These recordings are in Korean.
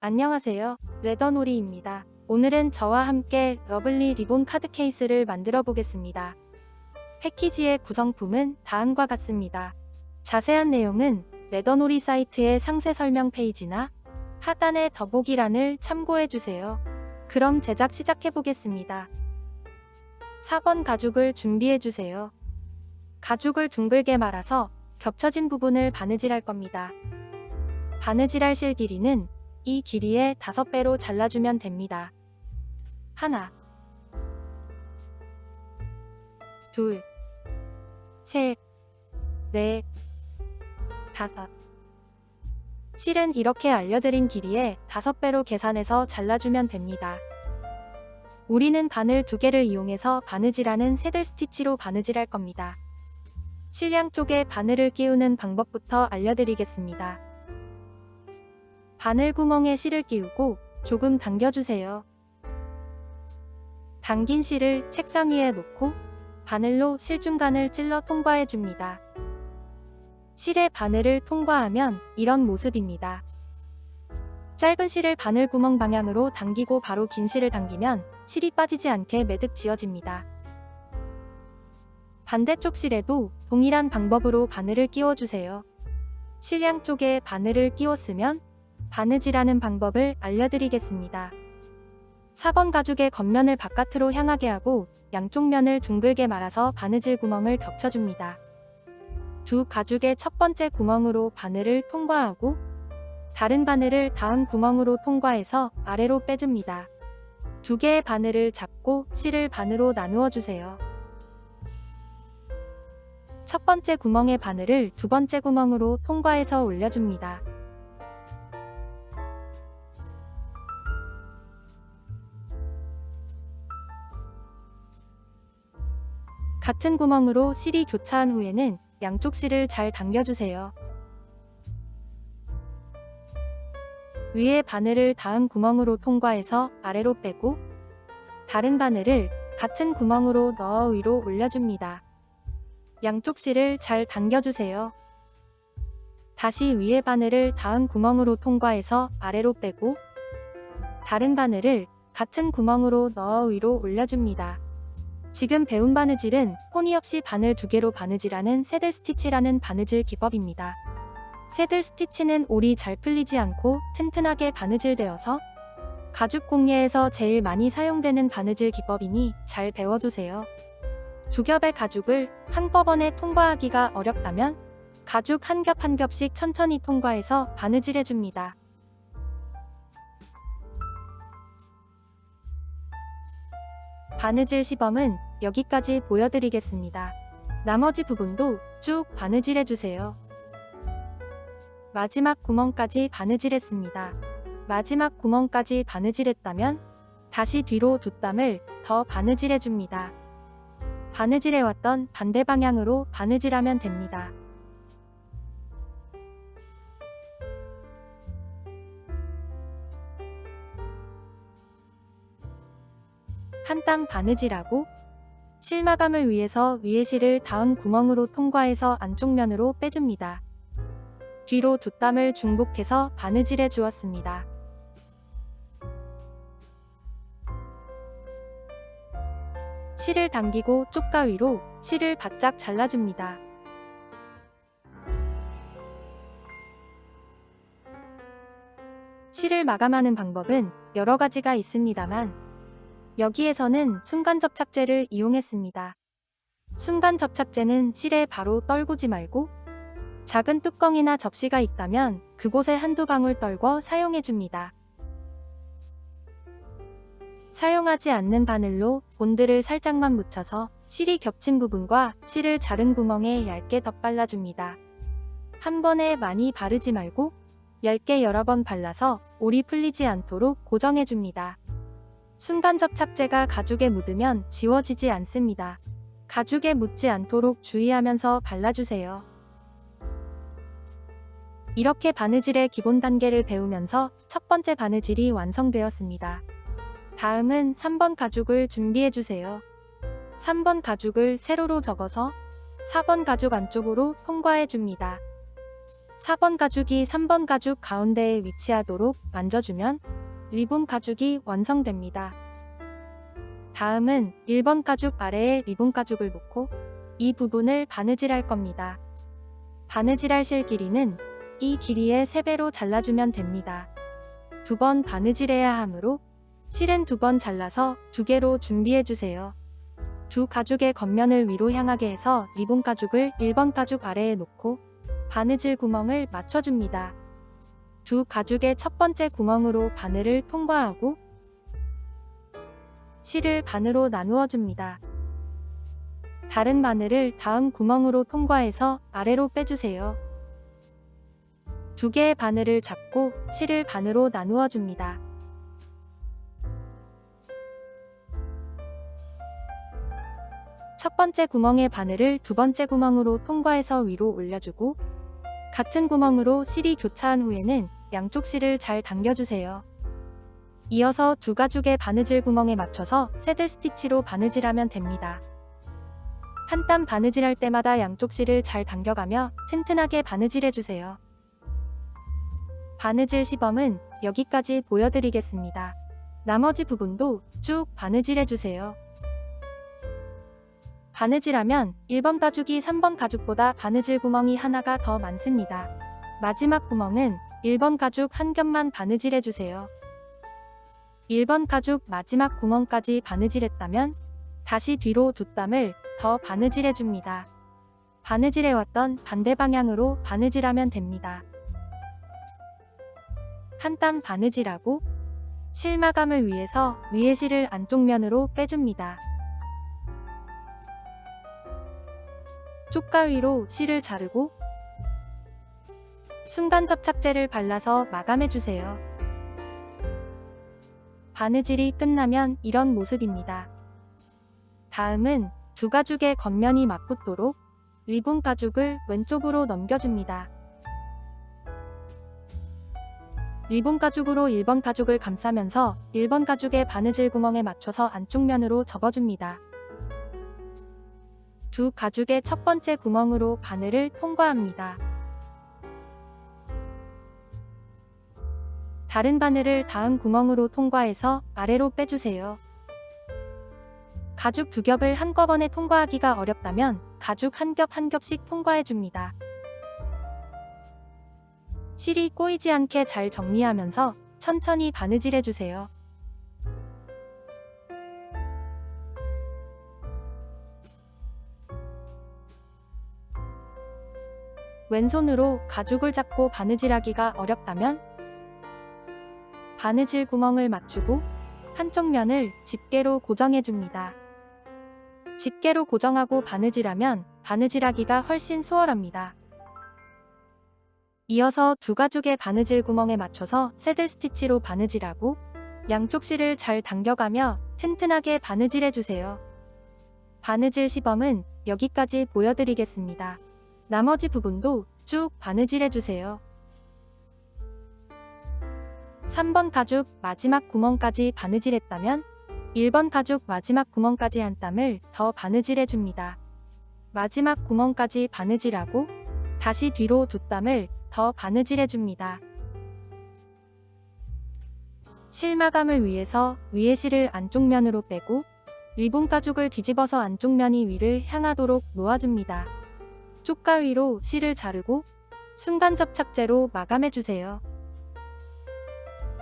안녕하세요. 레더놀이입니다. 오늘은 저와 함께 러블리 리본 카드 케이스를 만들어 보겠습니다. 패키지의 구성품은 다음과 같습니다. 자세한 내용은 레더놀이 사이트의 상세 설명 페이지나 하단의 더보기란을 참고해 주세요. 그럼 제작 시작해 보겠습니다. 4번 가죽을 준비해 주세요. 가죽을 둥글게 말아서 겹쳐진 부분을 바느질할 겁니다. 바느질할 실 길이는 이 길이의 5배로 잘라주면 됩니다. 하나, 둘, 셋, 넷, 다섯. 실은 이렇게 알려드린 길이의 5배로 계산해서 잘라주면 됩니다. 우리는 바늘 2개를 이용해서 바느질하는 새들 스티치로 바느질할 겁니다. 실 양쪽에 바늘을 끼우는 방법부터 알려드리겠습니다. 바늘 구멍에 실을 끼우고 조금 당겨주세요. 당긴 실을 책상 위에 놓고 바늘로 실 중간을 찔러 통과해줍니다. 실의 바늘을 통과하면 이런 모습입니다. 짧은 실을 바늘 구멍 방향으로 당기고 바로 긴 실을 당기면 실이 빠지지 않게 매듭 지어집니다. 반대쪽 실에도 동일한 방법으로 바늘을 끼워주세요. 실 양쪽에 바늘을 끼웠으면 바느질하는 방법을 알려드리겠습니다. 4번 가죽의 겉면을 바깥으로 향하게 하고 양쪽 면을 둥글게 말아서 바느질 구멍을 겹쳐줍니다. 두 가죽의 첫 번째 구멍으로 바늘을 통과하고 다른 바늘을 다음 구멍으로 통과해서 아래로 빼줍니다. 2개의 바늘을 잡고 실을 반으로 나누어 주세요. 첫 번째 구멍의 바늘을 두 번째 구멍으로 통과해서 올려줍니다. 같은 구멍으로 실이 교차한 후에는 양쪽 실을 잘 당겨주세요. 위에 바늘을 다음 구멍으로 통과해서 아래로 빼고 다른 바늘을 같은 구멍으로 넣어 위로 올려줍니다. 양쪽 실을 잘 당겨주세요. 다시 위에 바늘을 다음 구멍으로 통과해서 아래로 빼고 다른 바늘을 같은 구멍으로 넣어 위로 올려줍니다. 지금 배운 바느질은 포니 없이 바늘 2개로 바느질하는 새들 스티치라는 바느질 기법입니다. 새들 스티치는 올이 잘 풀리지 않고 튼튼하게 바느질되어서 가죽 공예에서 제일 많이 사용되는 바느질 기법이니 잘 배워두세요. 2겹의 가죽을 한꺼번에 통과하기가 어렵다면 가죽 한 겹 한 겹씩 천천히 통과해서 바느질해줍니다. 바느질 시범은 여기까지 보여드리겠습니다. 나머지 부분도 쭉 바느질해주세요. 마지막 구멍까지 바느질했습니다. 마지막 구멍까지 바느질했다면 다시 뒤로 2땀을 더 바느질해줍니다. 바느질해왔던 반대 방향으로 바느질하면 됩니다. 한 땀 바느질하고 실 마감을 위해서 위에 실을 다음 구멍으로 통과해서 안쪽 면으로 빼줍니다. 뒤로 2땀을 중복해서 바느질해 주었습니다. 실을 당기고 쪽가위로 실을 바짝 잘라줍니다. 실을 마감하는 방법은 여러 가지가 있습니다만 여기에서는 순간 접착제를 이용했습니다. 순간 접착제는 실에 바로 떨구지 말고 작은 뚜껑이나 접시가 있다면 그곳에 한두 방울 떨궈 사용해줍니다. 사용하지 않는 바늘로 본드를 살짝만 묻혀서 실이 겹친 부분과 실을 자른 구멍에 얇게 덧발라줍니다. 한 번에 많이 바르지 말고 얇게 여러 번 발라서 올이 풀리지 않도록 고정해줍니다. 순간 접착제가 가죽에 묻으면 지워지지 않습니다. 가죽에 묻지 않도록 주의하면서 발라주세요. 이렇게 바느질의 기본 단계를 배우면서 첫 번째 바느질이 완성되었습니다. 다음은 3번 가죽을 준비해주세요. 3번 가죽을 세로로 접어서 4번 가죽 안쪽으로 통과해줍니다. 4번 가죽이 3번 가죽 가운데에 위치하도록 만져주면 리본 가죽이 완성됩니다. 다음은 1번 가죽 아래에 리본 가죽을 놓고 이 부분을 바느질할 겁니다. 바느질할 실 길이는 이 길이의 3배로 잘라주면 됩니다. 2번 바느질해야 하므로 실은 2번 잘라서 2개로 준비해주세요. 두 가죽의 겉면을 위로 향하게 해서 리본 가죽을 1번 가죽 아래에 놓고 바느질 구멍을 맞춰줍니다. 두 가죽의 첫 번째 구멍으로 바늘을 통과하고 실을 반으로 나누어 줍니다. 다른 바늘을 다음 구멍으로 통과해서 아래로 빼주세요. 2개의 바늘을 잡고 실을 반으로 나누어 줍니다. 첫 번째 구멍의 바늘을 두 번째 구멍으로 통과해서 위로 올려주고 같은 구멍으로 실이 교차한 후에는 양쪽 실을 잘 당겨주세요. 이어서 두 가죽의 바느질 구멍에 맞춰서 새들 스티치로 바느질하면 됩니다. 한 땀 바느질할 때마다 양쪽 실을 잘 당겨가며 튼튼하게 바느질해주세요. 바느질 시범은 여기까지 보여드리겠습니다. 나머지 부분도 쭉 바느질해주세요. 바느질하면 1번 가죽이 3번 가죽보다 바느질 구멍이 하나가 더 많습니다. 마지막 구멍은 1번 가죽 한 겹만 바느질해주세요. 1번 가죽 마지막 구멍까지 바느질했다면 다시 뒤로 2땀을 더 바느질해줍니다. 바느질해왔던 반대 방향으로 바느질하면 됩니다. 한 땀 바느질하고 실 마감을 위해서 위에 실을 안쪽 면으로 빼줍니다. 쪽가위로 실을 자르고 순간 접착제를 발라서 마감해주세요. 바느질이 끝나면 이런 모습입니다. 다음은 두 가죽의 겉면이 맞붙도록 리본 가죽을 왼쪽으로 넘겨줍니다. 리본 가죽으로 1번 가죽을 감싸면서 1번 가죽의 바느질 구멍에 맞춰서 안쪽 면으로 접어줍니다. 두 가죽의 첫 번째 구멍으로 바늘을 통과합니다. 다른 바늘을 다음 구멍으로 통과해서 아래로 빼주세요. 가죽 2겹을 한꺼번에 통과하기가 어렵다면 가죽 한 겹 한 겹씩 통과해줍니다. 실이 꼬이지 않게 잘 정리하면서 천천히 바느질해주세요. 왼손으로 가죽을 잡고 바느질하기가 어렵다면 바느질 구멍을 맞추고 한쪽 면을 집게로 고정해줍니다. 집게로 고정하고 바느질하면 바느질하기가 훨씬 수월합니다. 이어서 두 가죽의 바느질 구멍에 맞춰서 새들 스티치로 바느질하고 양쪽 실을 잘 당겨가며 튼튼하게 바느질해주세요. 바느질 시범은 여기까지 보여드리겠습니다. 나머지 부분도 쭉 바느질해주세요. 3번 가죽 마지막 구멍까지 바느질했다면 1번 가죽 마지막 구멍까지 한 땀을 더 바느질해줍니다. 마지막 구멍까지 바느질하고 다시 뒤로 2땀을 더 바느질해줍니다. 실 마감을 위해서 위에 실을 안쪽 면으로 빼고 리본 가죽을 뒤집어서 안쪽 면이 위를 향하도록 놓아줍니다. 쪽가위로 실을 자르고 순간 접착제로 마감해주세요.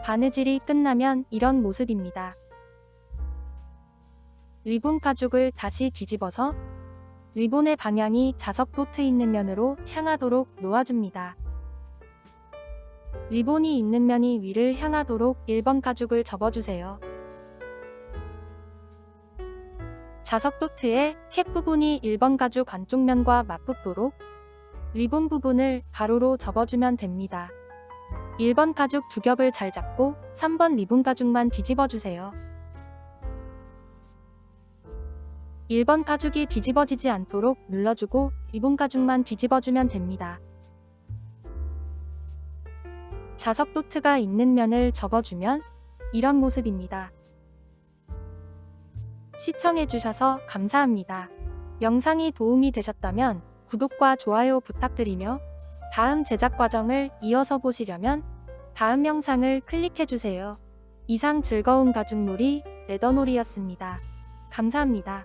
바느질이 끝나면 이런 모습입니다. 리본 가죽을 다시 뒤집어서 리본의 방향이 자석 도트 있는 면으로 향하도록 놓아줍니다. 리본이 있는 면이 위를 향하도록 1번 가죽을 접어주세요. 자석 도트의 캡 부분이 1번 가죽 안쪽 면과 맞붙도록 리본 부분을 가로로 접어주면 됩니다. 1번 가죽 2겹을 잘 잡고 3번 리본 가죽만 뒤집어주세요. 1번 가죽이 뒤집어지지 않도록 눌러주고 리본 가죽만 뒤집어주면 됩니다. 자석 도트가 있는 면을 접어주면 이런 모습입니다. 시청해주셔서 감사합니다. 영상이 도움이 되셨다면 구독과 좋아요 부탁드리며 다음 제작 과정을 이어서 보시려면 다음 영상을 클릭해주세요. 이상 즐거운 가죽놀이 레더놀이였습니다. 감사합니다.